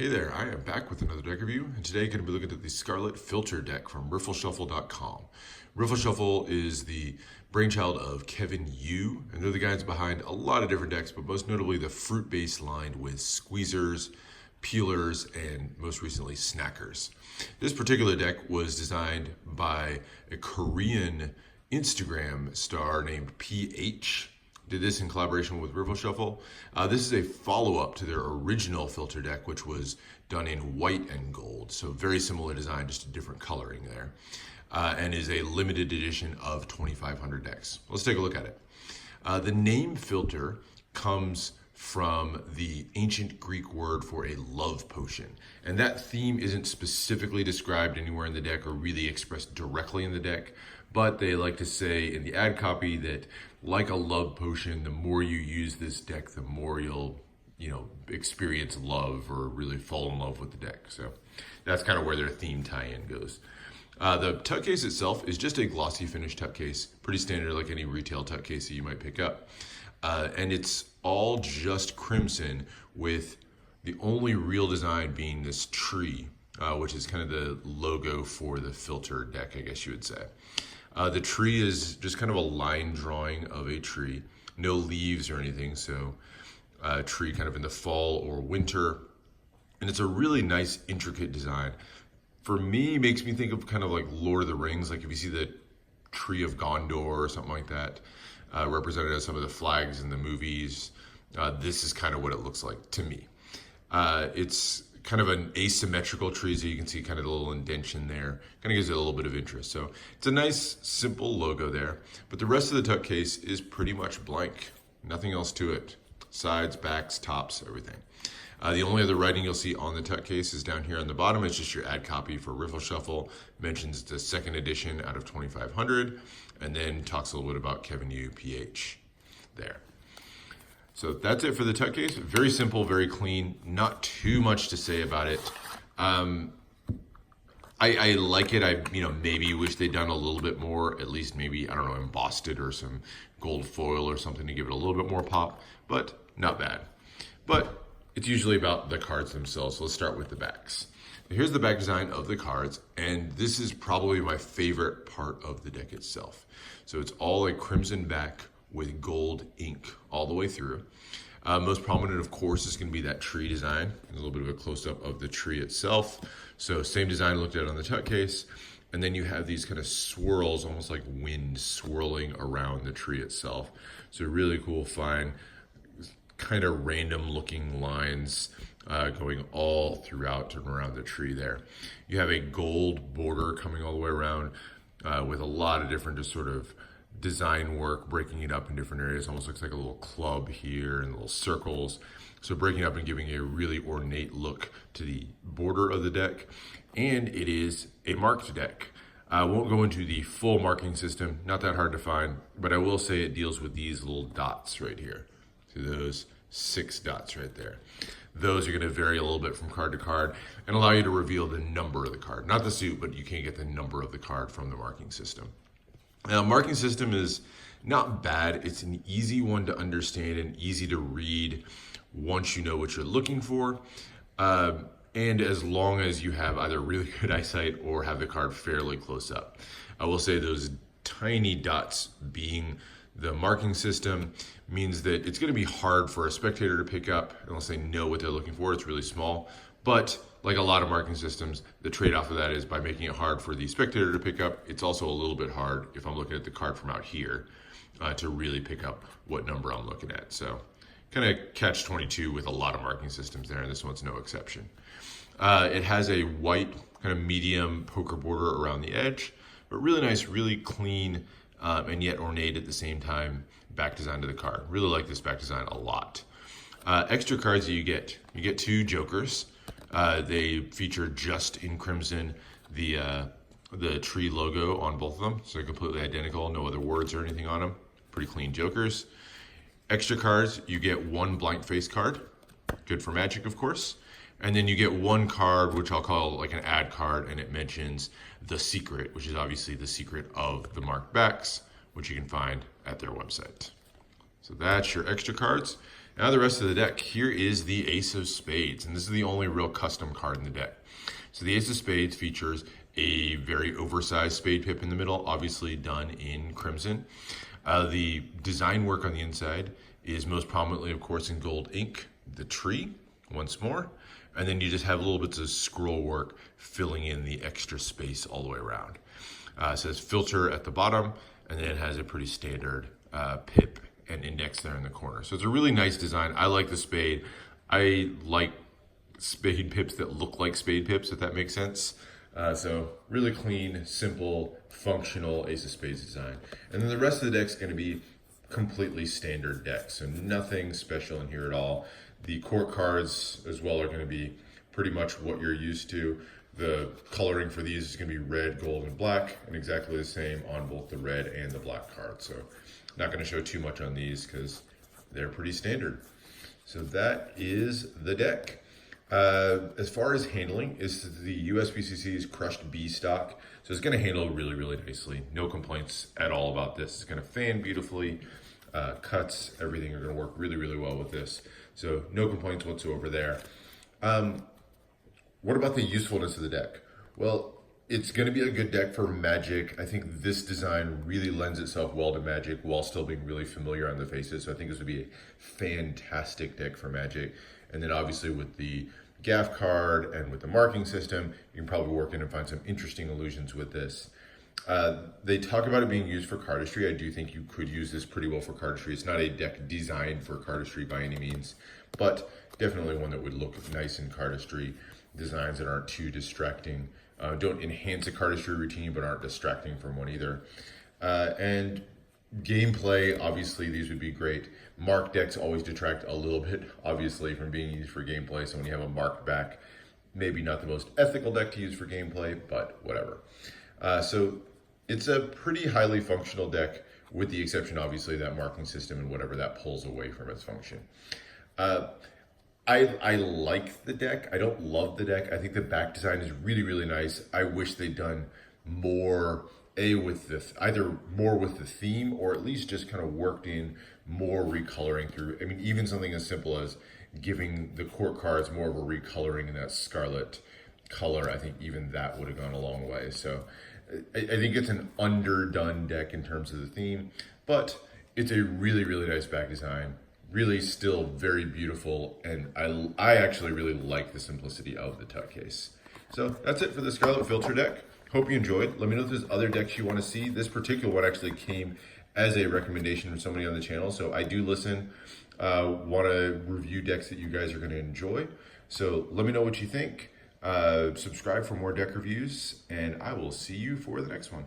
Hey there, I am back with another deck review, and today I'm going to be looking at the Scarlet Philtre deck from RiffleShuffle.com. Riffle Shuffle is the brainchild of Kevin Yu, and they're the guys behind a lot of different decks, but most notably the fruit-based line with squeezers, peelers, and most recently snackers. This particular deck was designed by a Korean Instagram star named PH. Did this in collaboration with Riffle Shuffle. This is a follow-up to their original Philtre deck, which was done in white and gold. So very similar design, just a different coloring there. And is a limited edition of 2,500 decks. Let's take a look at it. The name Philtre comes from the ancient Greek word for a love potion. And that theme isn't specifically described anywhere in the deck or really expressed directly in the deck, but they like to say in the ad copy that like a love potion, the more you use this deck, the more you'll, experience love or really fall in love with the deck. So that's kind of where their theme tie-in goes. The tuck case itself is just a glossy finish tuck case, pretty standard like any retail tuck case that you might pick up. And it's all just crimson with the only real design being this tree, which is kind of the logo for the Philtre deck, I guess you would say. The tree is just kind of a line drawing of a tree, no leaves or anything, so a tree kind of in the fall or winter. And it's a really nice, intricate design. For me, it makes me think of kind of like Lord of the Rings, like if you see the Tree of Gondor or something like that, represented as some of the flags in the movies. This is kind of what it looks like to me. It's kind of an asymmetrical tree, so you can see kind of the little indentation there. Kind of gives it a little bit of interest. So it's a nice, simple logo there. But the rest of the tuck case is pretty much blank. Nothing else to it. Sides, backs, tops, everything. The only other writing you'll see on the tuck case is down here on the bottom. It's just your ad copy for Riffle Shuffle. Mentions the second edition out of 2,500, and then talks a little bit about Kevin Yu, PH there. So that's it for the tuck case. Very simple, very clean. Not too much to say about it. I like it. I maybe wish they'd done a little bit more. At least maybe, I don't know, embossed it or some gold foil or something to give it a little bit more pop. But not bad. But it's usually about the cards themselves. So let's start with the backs. Here's the back design of the cards, and this is probably my favorite part of the deck itself. So it's all a crimson back with gold ink all the way through. Most prominent, of course, is going to be that tree design. A little bit of a close-up of the tree itself. So same design looked at on the tuck case. And then you have these kind of swirls, almost like wind swirling around the tree itself. So really cool, fine, kind of random looking lines going all throughout and around the tree there. You have a gold border coming all the way around with a lot of different just sort of design work, breaking it up in different areas. Almost looks like a little club here and little circles. So breaking up and giving a really ornate look to the border of the deck. And it is a marked deck. I won't go into the full marking system, not that hard to find, but I will say it deals with these little dots right here. See those 6 dots right there. Those are going to vary a little bit from card to card and allow you to reveal the number of the card. Not the suit, but you can get the number of the card from the marking system. Now, marking system is not bad. It's an easy one to understand and easy to read once you know what you're looking for. And as long as you have either really good eyesight or have the card fairly close up. I will say those tiny dots being the marking system means that it's going to be hard for a spectator to pick up unless they know what they're looking for. It's really small. But like a lot of marking systems, the trade-off of that is by making it hard for the spectator to pick up, it's also a little bit hard if I'm looking at the card from out here to really pick up what number I'm looking at. So kind of catch-22 with a lot of marking systems there, and this one's no exception. It has a white kind of medium poker border around the edge, but really nice, really clean, and yet ornate at the same time back design to the card. Really like this back design a lot. Extra cards that you get 2 jokers. They feature just in crimson the tree logo on both of them, so they're completely identical, no other words or anything on them. Pretty clean jokers. Extra cards, you get 1 blank face card, good for Magic, of course. And then you get 1 card, which I'll call like an ad card, and it mentions the secret, which is obviously the secret of the marked backs, which you can find at their website. So that's your extra cards. Now the rest of the deck. Here is the Ace of Spades, and this is the only real custom card in the deck. So the Ace of Spades features a very oversized spade pip in the middle, obviously done in crimson. The design work on the inside is most prominently, of course, in gold ink, the tree, once more, and then you just have little bits of scroll work filling in the extra space all the way around. It says Philtre at the bottom, and then it has a pretty standard pip and index there in the corner. So it's a really nice design. I like the spade. I like spade pips that look like spade pips, if that makes sense. So really clean, simple, functional Ace of Spades design. And then the rest of the deck's going to be completely standard deck, so nothing special in here at all. The court cards as well are going to be pretty much what you're used to. The coloring for these is going to be red, gold, and black, and exactly the same on both the red and the black cards. So not going to show too much on these because they're pretty standard. So that is the deck. As far as handling, is the USPCC's crushed B stock. So it's going to handle really, really nicely. No complaints at all about this. It's going to fan beautifully. Cuts, everything are going to work really, really well with this. So no complaints whatsoever there. What about the usefulness of the deck? Well, it's going to be a good deck for Magic. I think this design really lends itself well to Magic while still being really familiar on the faces. So I think this would be a fantastic deck for Magic. And then obviously with the gaff card and with the marking system, you can probably work in and find some interesting illusions with this. They talk about it being used for cardistry. I do think you could use this pretty well for cardistry. It's not a deck designed for cardistry by any means, but definitely one that would look nice in cardistry. Designs that aren't too distracting. Don't enhance a cardistry routine, but aren't distracting from one either. And gameplay, obviously these would be great. Marked decks always detract a little bit, obviously, from being used for gameplay. So when you have a marked back, maybe not the most ethical deck to use for gameplay, but whatever. So it's a pretty highly functional deck, with the exception, obviously, that marking system and whatever that pulls away from its function. I like the deck. I don't love the deck. I think the back design is really, really nice. I wish they'd done more, either more with the theme, or at least just kind of worked in more recoloring through. I mean, even something as simple as giving the court cards more of a recoloring in that scarlet color. I think even that would have gone a long way. So I think it's an underdone deck in terms of the theme, but it's a really, really nice back design. Really still very beautiful, and I actually really like the simplicity of the tuck case. So that's it for the Scarlet Philtre deck. Hope you enjoyed. Let me know if there's other decks you want to see. This particular one actually came as a recommendation from somebody on the channel, so I do listen, want to review decks that you guys are going to enjoy. So let me know what you think. Subscribe for more deck reviews, and I will see you for the next one.